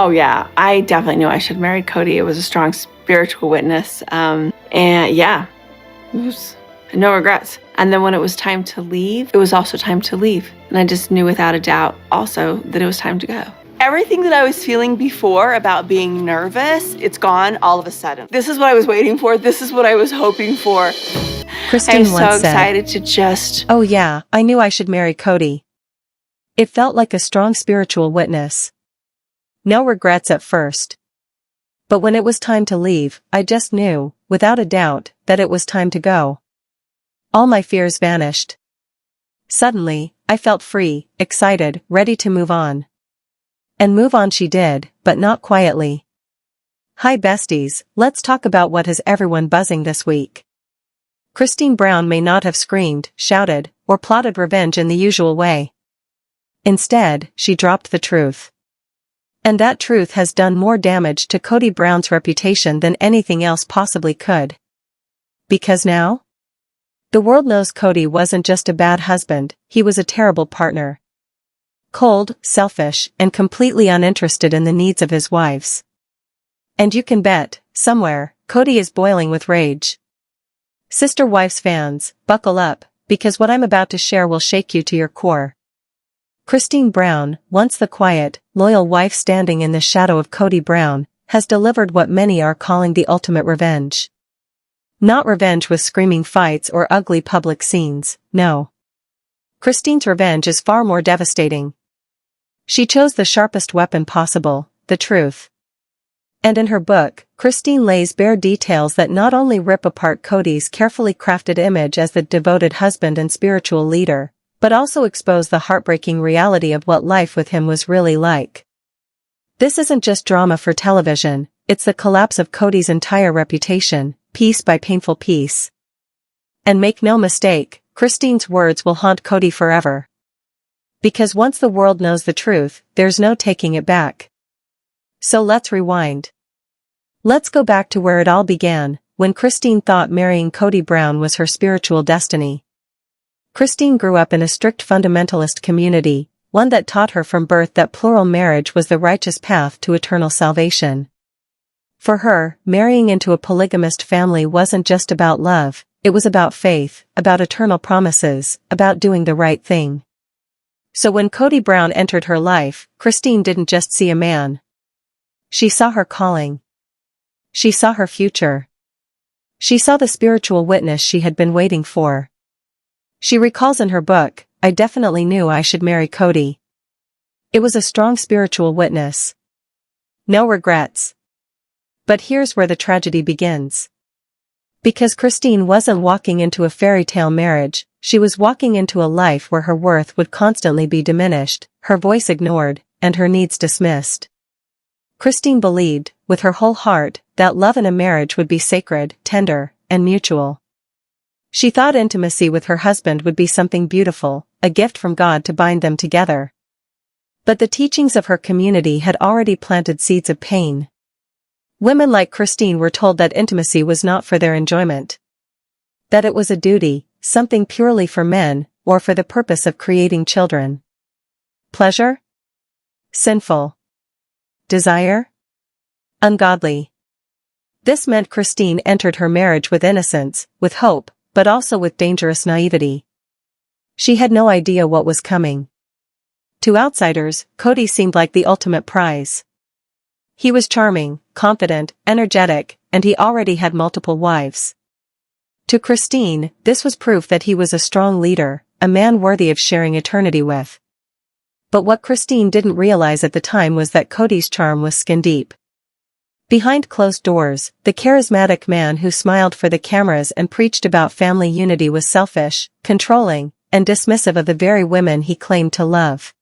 Oh yeah, I definitely knew I should marry Kody. It was a strong spiritual witness. And yeah, it was no regrets. And then when it was time to leave, it was also time to leave. And I just knew without a doubt also that it was time to go. Everything that I was feeling before about being nervous, it's gone all of a sudden. This is what I was waiting for. This is what I was hoping for. Christine I'm once so excited to just... "Oh yeah, I knew I should marry Kody. It felt like a strong spiritual witness. No regrets at first. But when it was time to leave, I just knew, without a doubt, that it was time to go. All my fears vanished. Suddenly, I felt free, excited, ready to move on. And move on she did, but not quietly. Hi besties, let's talk about what has everyone buzzing this week. Kody Brown may not have screamed, shouted, or plotted revenge in the usual way. Instead, she dropped the truth. And that truth has done more damage to Kody Brown's reputation than anything else possibly could. Because now? The world knows Kody wasn't just a bad husband, he was a terrible partner. Cold, selfish, and completely uninterested in the needs of his wives. And you can bet, somewhere, Kody is boiling with rage. Sister Wives fans, buckle up, because what I'm about to share will shake you to your core. Kody Brown, once the quiet, loyal wife standing in the shadow of Kody Brown, has delivered what many are calling the ultimate revenge. Not revenge with screaming fights or ugly public scenes, no. Kody's revenge is far more devastating. She chose the sharpest weapon possible, the truth. And in her book, Kody lays bare details that not only rip apart Kody's carefully crafted image as the devoted husband and spiritual leader, but also expose the heartbreaking reality of what life with him was really like. This isn't just drama for television, it's the collapse of Kody's entire reputation, piece by painful piece. And make no mistake, Kody's words will haunt Kody forever. Because once the world knows the truth, there's no taking it back. So let's rewind. Let's go back to where it all began, when Kody thought marrying Kody Brown was her spiritual destiny. Kody grew up in a strict fundamentalist community, one that taught her from birth that plural marriage was the righteous path to eternal salvation. For her, marrying into a polygamist family wasn't just about love, it was about faith, about eternal promises, about doing the right thing. So when Kody Brown entered her life, Kody didn't just see a man. She saw her calling. She saw her future. She saw the spiritual witness she had been waiting for. She recalls in her book, "I definitely knew I should marry Kody. It was a strong spiritual witness. No regrets." But here's where the tragedy begins. Because Kody wasn't walking into a fairy tale marriage, she was walking into a life where her worth would constantly be diminished, her voice ignored, and her needs dismissed. Kody believed, with her whole heart, that love in a marriage would be sacred, tender, and mutual. She thought intimacy with her husband would be something beautiful, a gift from God to bind them together. But the teachings of her community had already planted seeds of pain. Women like Kody were told that intimacy was not for their enjoyment. That it was a duty, something purely for men, or for the purpose of creating children. Pleasure? Sinful. Desire? Ungodly. This meant Kody entered her marriage with innocence, with hope, but also with dangerous naivety. She had no idea what was coming. To outsiders, Kody seemed like the ultimate prize. He was charming, confident, energetic, and he already had multiple wives. To Kody, this was proof that he was a strong leader, a man worthy of sharing eternity with. But what Kody didn't realize at the time was that Kody's charm was skin deep. Behind closed doors, the charismatic man who smiled for the cameras and preached about family unity was selfish, controlling, and dismissive of the very women he claimed to love.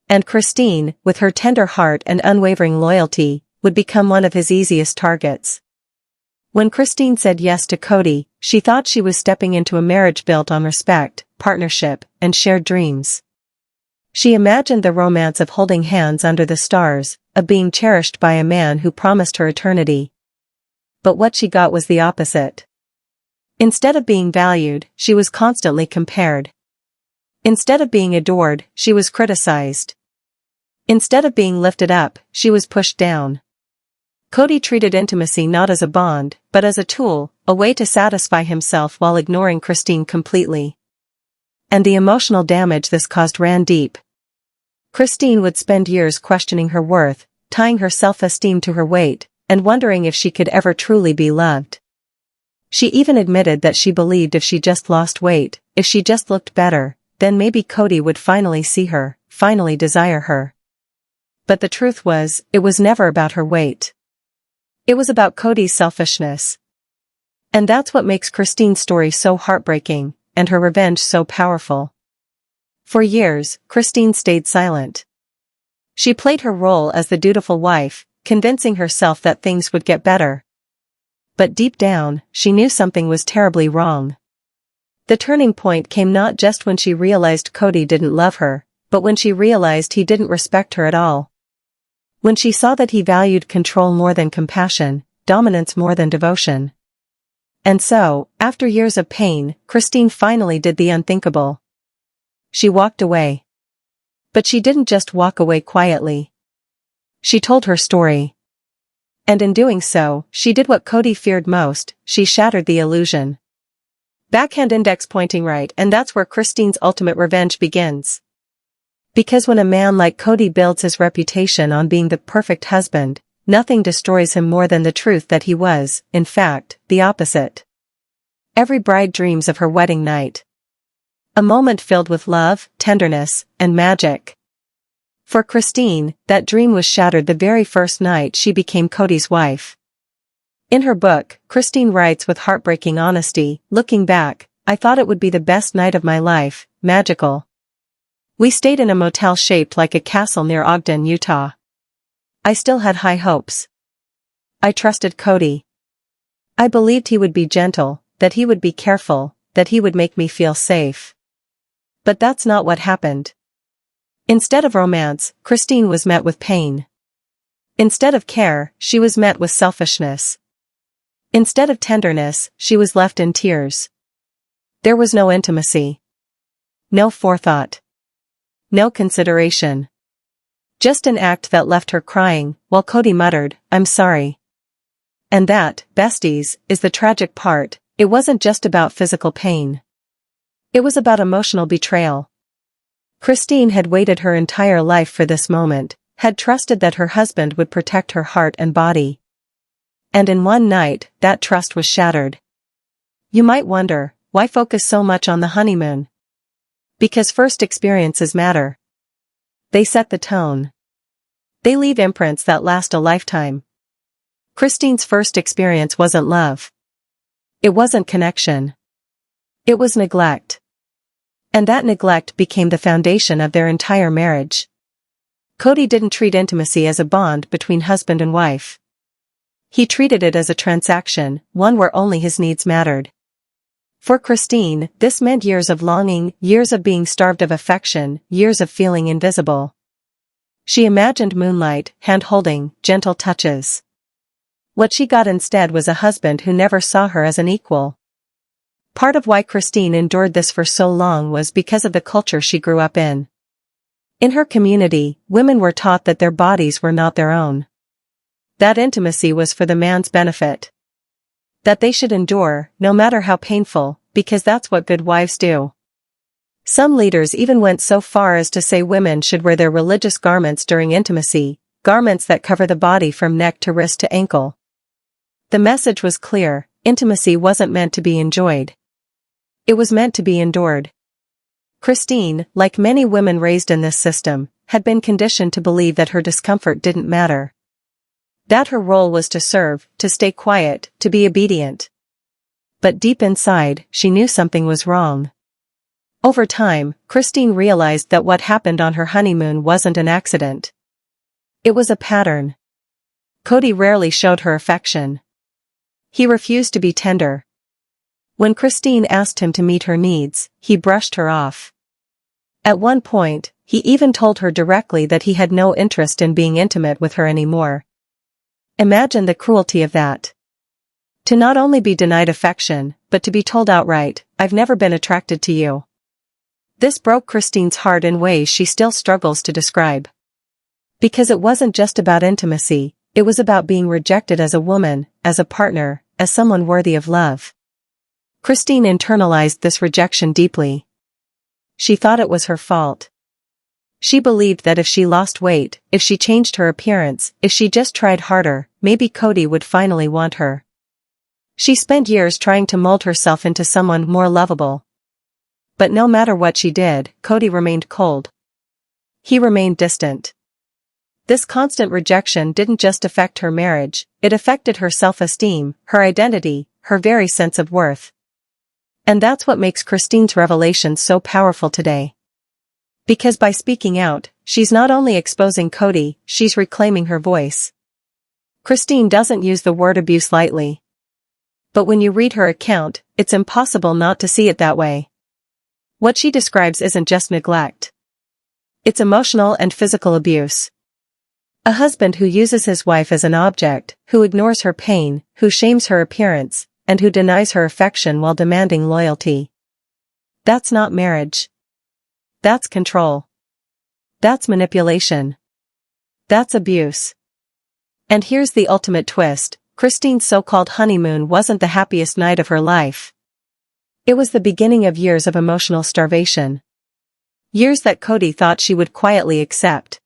And Kody, with her tender heart and unwavering loyalty, would become one of his easiest targets. When Kody said yes to Kody, she thought she was stepping into a marriage built on respect, partnership, and shared dreams. She imagined the romance of holding hands under the stars, of being cherished by a man who promised her eternity. But what she got was the opposite. Instead of being valued, she was constantly compared. Instead of being adored, she was criticized. Instead of being lifted up, she was pushed down. Kody treated intimacy not as a bond, but as a tool, a way to satisfy himself while ignoring Christine completely. And the emotional damage this caused ran deep. Christine would spend years questioning her worth, tying her self-esteem to her weight, and wondering if she could ever truly be loved. She even admitted that she believed if she just lost weight, if she just looked better, then maybe Kody would finally see her, finally desire her. But the truth was, it was never about her weight. It was about Kody's selfishness. And that's what makes Christine's story so heartbreaking, and her revenge so powerful. For years, Christine stayed silent. She played her role as the dutiful wife, convincing herself that things would get better. But deep down, she knew something was terribly wrong. The turning point came not just when she realized Kody didn't love her, but when she realized he didn't respect her at all. When she saw that he valued control more than compassion, dominance more than devotion. And so, after years of pain, Christine finally did the unthinkable. She walked away. But she didn't just walk away quietly. She told her story. And in doing so, she did what Kody feared most, she shattered the illusion. Backhand index pointing right, and that's where Christine's ultimate revenge begins. Because when a man like Kody builds his reputation on being the perfect husband, nothing destroys him more than the truth that he was, in fact, the opposite. Every bride dreams of her wedding night. A moment filled with love, tenderness, and magic. For Christine, that dream was shattered the very first night she became Kody's wife. In her book, Christine writes with heartbreaking honesty, looking back, I thought it would be the best night of my life, magical. We stayed in a motel shaped like a castle near Ogden, Utah. I still had high hopes. I trusted Kody. I believed he would be gentle, that he would be careful, that he would make me feel safe. But that's not what happened. Instead of romance, Christine was met with pain. Instead of care, she was met with selfishness. Instead of tenderness, she was left in tears. There was no intimacy. No forethought. No consideration. Just an act that left her crying, while Kody muttered, I'm sorry. And that, besties, is the tragic part, it wasn't just about physical pain. It was about emotional betrayal. Christine had waited her entire life for this moment, had trusted that her husband would protect her heart and body. And in one night, that trust was shattered. You might wonder, why focus so much on the honeymoon? Because first experiences matter. They set the tone. They leave imprints that last a lifetime. Christine's first experience wasn't love. It wasn't connection. It was neglect. And that neglect became the foundation of their entire marriage. Kody didn't treat intimacy as a bond between husband and wife. He treated it as a transaction, one where only his needs mattered. For Christine, this meant years of longing, years of being starved of affection, years of feeling invisible. She imagined moonlight, hand-holding, gentle touches. What she got instead was a husband who never saw her as an equal. Part of why Christine endured this for so long was because of the culture she grew up in. In her community, women were taught that their bodies were not their own. That intimacy was for the man's benefit. That they should endure, no matter how painful, because that's what good wives do. Some leaders even went so far as to say women should wear their religious garments during intimacy, garments that cover the body from neck to wrist to ankle. The message was clear, intimacy wasn't meant to be enjoyed. It was meant to be endured. Christine, like many women raised in this system, had been conditioned to believe that her discomfort didn't matter. That her role was to serve, to stay quiet, to be obedient. But deep inside, she knew something was wrong. Over time, Christine realized that what happened on her honeymoon wasn't an accident. It was a pattern. Kody rarely showed her affection. He refused to be tender. When Christine asked him to meet her needs, he brushed her off. At one point, he even told her directly that he had no interest in being intimate with her anymore. Imagine the cruelty of that. To not only be denied affection, but to be told outright, I've never been attracted to you. This broke Christine's heart in ways she still struggles to describe. Because it wasn't just about intimacy, it was about being rejected as a woman, as a partner, as someone worthy of love. Christine internalized this rejection deeply. She thought it was her fault. She believed that if she lost weight, if she changed her appearance, if she just tried harder, maybe Kody would finally want her. She spent years trying to mold herself into someone more lovable. But no matter what she did, Kody remained cold. He remained distant. This constant rejection didn't just affect her marriage, it affected her self-esteem, her identity, her very sense of worth. And that's what makes Christine's revelation so powerful today. Because by speaking out, she's not only exposing Kody, she's reclaiming her voice. Christine doesn't use the word abuse lightly. But when you read her account, it's impossible not to see it that way. What she describes isn't just neglect. It's emotional and physical abuse. A husband who uses his wife as an object, who ignores her pain, who shames her appearance, and who denies her affection while demanding loyalty. That's not marriage. That's control. That's manipulation. That's abuse. And here's the ultimate twist, Christine's so-called honeymoon wasn't the happiest night of her life. It was the beginning of years of emotional starvation. Years that Kody thought she would quietly accept.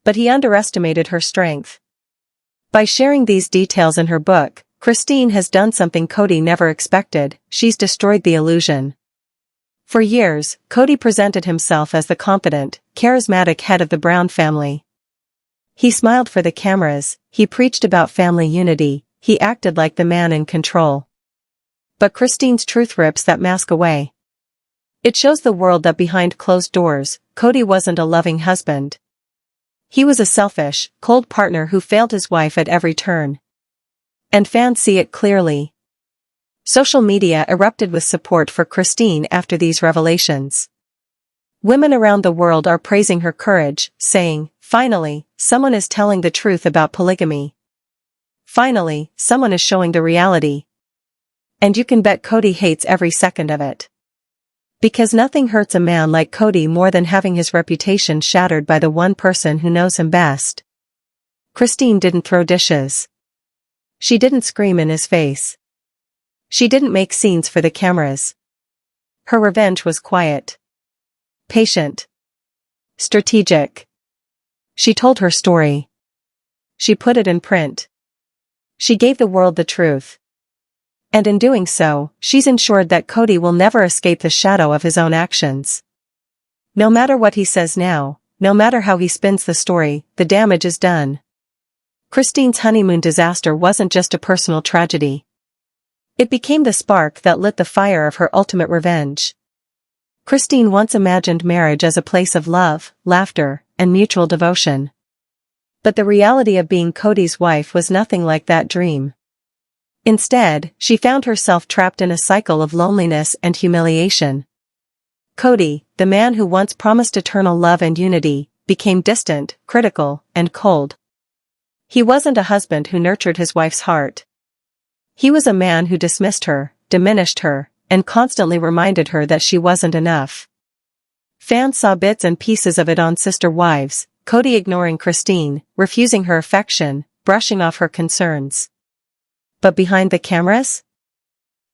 But he underestimated her strength. By sharing these details in her book, Christine has done something Kody never expected, she's destroyed the illusion. For years, Kody presented himself as the confident, charismatic head of the Brown family. He smiled for the cameras, he preached about family unity, he acted like the man in control. But Christine's truth rips that mask away. It shows the world that behind closed doors, Kody wasn't a loving husband. He was a selfish, cold partner who failed his wife at every turn. And fans see it clearly. Social media erupted with support for Christine after these revelations. Women around the world are praising her courage, saying, "Finally, someone is telling the truth about polygamy. Finally, someone is showing the reality." And you can bet Kody hates every second of it. Because nothing hurts a man like Kody more than having his reputation shattered by the one person who knows him best. Christine didn't throw dishes. She didn't scream in his face. She didn't make scenes for the cameras. Her revenge was quiet. Patient. Strategic. She told her story. She put it in print. She gave the world the truth. And in doing so, she's ensured that Kody will never escape the shadow of his own actions. No matter what he says now, no matter how he spins the story, the damage is done. Christine's honeymoon disaster wasn't just a personal tragedy. It became the spark that lit the fire of her ultimate revenge. Christine once imagined marriage as a place of love, laughter, and mutual devotion. But the reality of being Kody's wife was nothing like that dream. Instead, she found herself trapped in a cycle of loneliness and humiliation. Kody, the man who once promised eternal love and unity, became distant, critical, and cold. He wasn't a husband who nurtured his wife's heart. He was a man who dismissed her, diminished her, and constantly reminded her that she wasn't enough. Fans saw bits and pieces of it on Sister Wives, Kody ignoring Christine, refusing her affection, brushing off her concerns. But behind the cameras?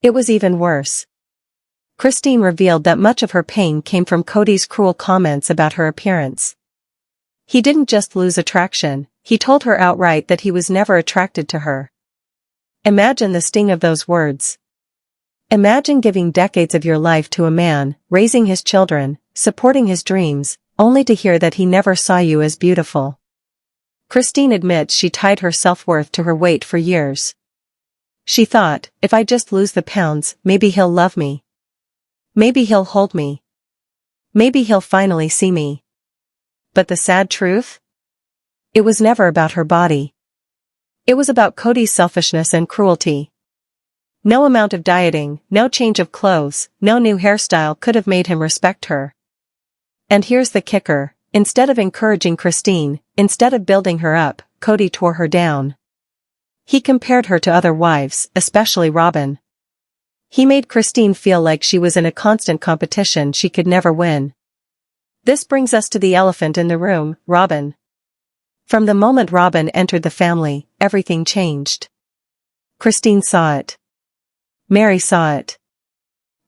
It was even worse. Christine revealed that much of her pain came from Kody's cruel comments about her appearance. He didn't just lose attraction, he told her outright that he was never attracted to her. Imagine the sting of those words. Imagine giving decades of your life to a man, raising his children, supporting his dreams, only to hear that he never saw you as beautiful. Christine admits she tied her self-worth to her weight for years. She thought, if I just lose the pounds, maybe he'll love me. Maybe he'll hold me. Maybe he'll finally see me. But the sad truth? It was never about her body. It was about Kody's selfishness and cruelty. No amount of dieting, no change of clothes, no new hairstyle could have made him respect her. And here's the kicker, instead of encouraging Christine, instead of building her up, Kody tore her down. He compared her to other wives, especially Robyn. He made Christine feel like she was in a constant competition she could never win. This brings us to the elephant in the room, Robyn. From the moment Robin entered the family, everything changed. Christine saw it. Mary saw it.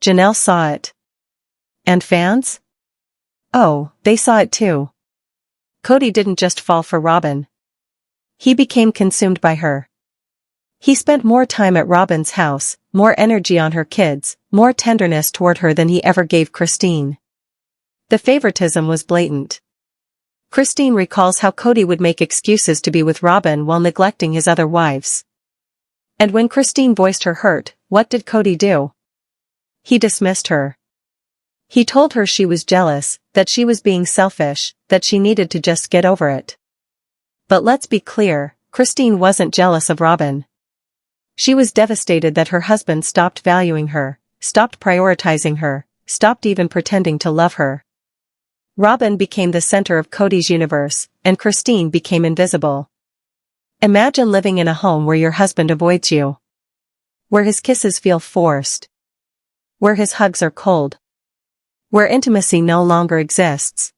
Janelle saw it. And fans? Oh, they saw it too. Kody didn't just fall for Robin. He became consumed by her. He spent more time at Robin's house, more energy on her kids, more tenderness toward her than he ever gave Christine. The favoritism was blatant. Christine recalls how Kody would make excuses to be with Robin while neglecting his other wives. And when Christine voiced her hurt, what did Kody do? He dismissed her. He told her she was jealous, that she was being selfish, that she needed to just get over it. But let's be clear, Christine wasn't jealous of Robin. She was devastated that her husband stopped valuing her, stopped prioritizing her, stopped even pretending to love her. Robin became the center of Kody's universe, and Christine became invisible. Imagine living in a home where your husband avoids you. Where his kisses feel forced. Where his hugs are cold. Where intimacy no longer exists.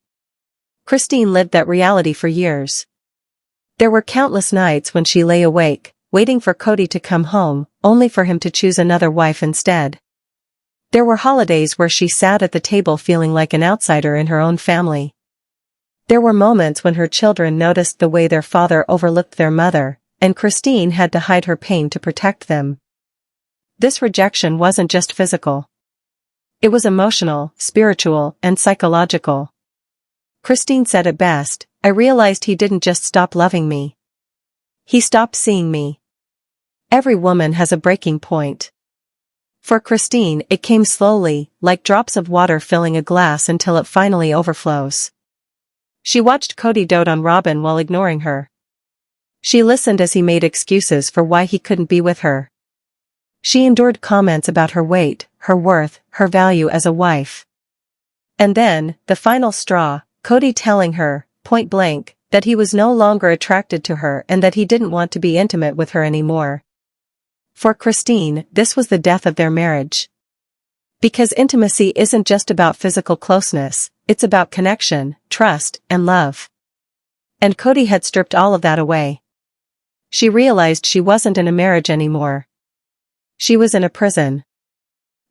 Christine lived that reality for years. There were countless nights when she lay awake, waiting for Kody to come home, only for him to choose another wife instead. There were holidays where she sat at the table feeling like an outsider in her own family. There were moments when her children noticed the way their father overlooked their mother, and Christine had to hide her pain to protect them. This rejection wasn't just physical. It was emotional, spiritual, and psychological. Christine said it best, "I realized he didn't just stop loving me. He stopped seeing me." Every woman has a breaking point. For Christine, it came slowly, like drops of water filling a glass until it finally overflows. She watched Kody dote on Robin while ignoring her. She listened as he made excuses for why he couldn't be with her. She endured comments about her weight, her worth, her value as a wife. And then, the final straw, Kody telling her, point blank, that he was no longer attracted to her and that he didn't want to be intimate with her anymore. For Christine, this was the death of their marriage. Because intimacy isn't just about physical closeness, it's about connection, trust, and love. And Kody had stripped all of that away. She realized she wasn't in a marriage anymore. She was in a prison.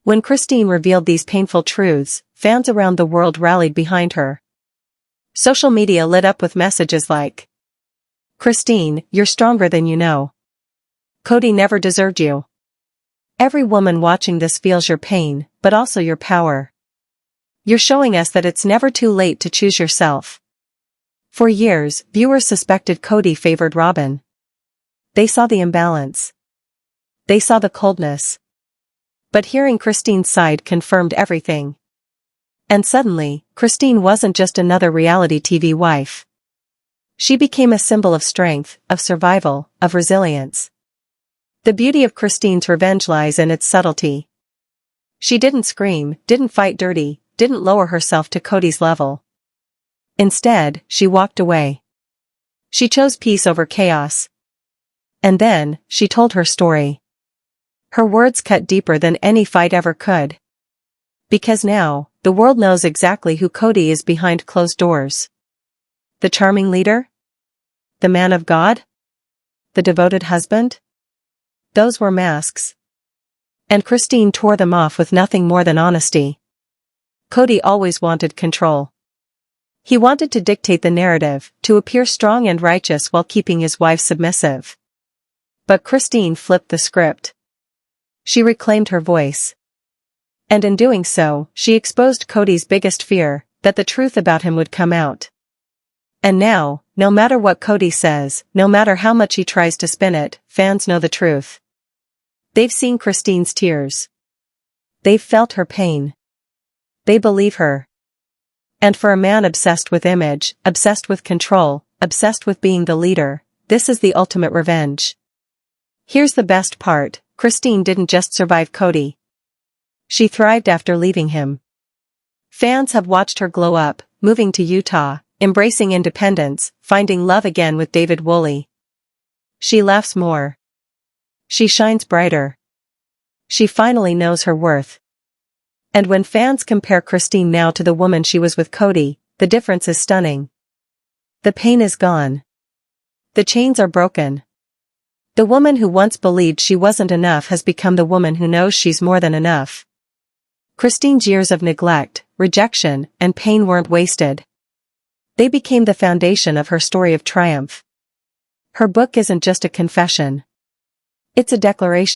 When Christine revealed these painful truths, fans around the world rallied behind her. Social media lit up with messages like, "Christine, you're stronger than you know. Kody never deserved you. Every woman watching this feels your pain, but also your power. You're showing us that it's never too late to choose yourself." For years, viewers suspected Kody favored Robin. They saw the imbalance. They saw the coldness. But hearing Christine's side confirmed everything. And suddenly, Christine wasn't just another reality TV wife. She became a symbol of strength, of survival, of resilience. The beauty of Christine's revenge lies in its subtlety. She didn't scream, didn't fight dirty, didn't lower herself to Kody's level. Instead, she walked away. She chose peace over chaos. And then, she told her story. Her words cut deeper than any fight ever could. Because now, the world knows exactly who Kody is behind closed doors. The charming leader? The man of God? The devoted husband? Those were masks. And Christine tore them off with nothing more than honesty. Kody always wanted control. He wanted to dictate the narrative, to appear strong and righteous while keeping his wife submissive. But Christine flipped the script. She reclaimed her voice. And in doing so, she exposed Kody's biggest fear, that the truth about him would come out. And now, no matter what Kody says, no matter how much he tries to spin it, fans know the truth. They've seen Christine's tears. They've felt her pain. They believe her. And for a man obsessed with image, obsessed with control, obsessed with being the leader, this is the ultimate revenge. Here's the best part, Christine didn't just survive Kody. She thrived after leaving him. Fans have watched her glow up, moving to Utah, embracing independence, finding love again with David Woolley. She laughs more. She shines brighter. She finally knows her worth. And when fans compare Christine now to the woman she was with Kody, the difference is stunning. The pain is gone. The chains are broken. The woman who once believed she wasn't enough has become the woman who knows she's more than enough. Christine's years of neglect, rejection, and pain weren't wasted. They became the foundation of her story of triumph. Her book isn't just a confession. It's a declaration.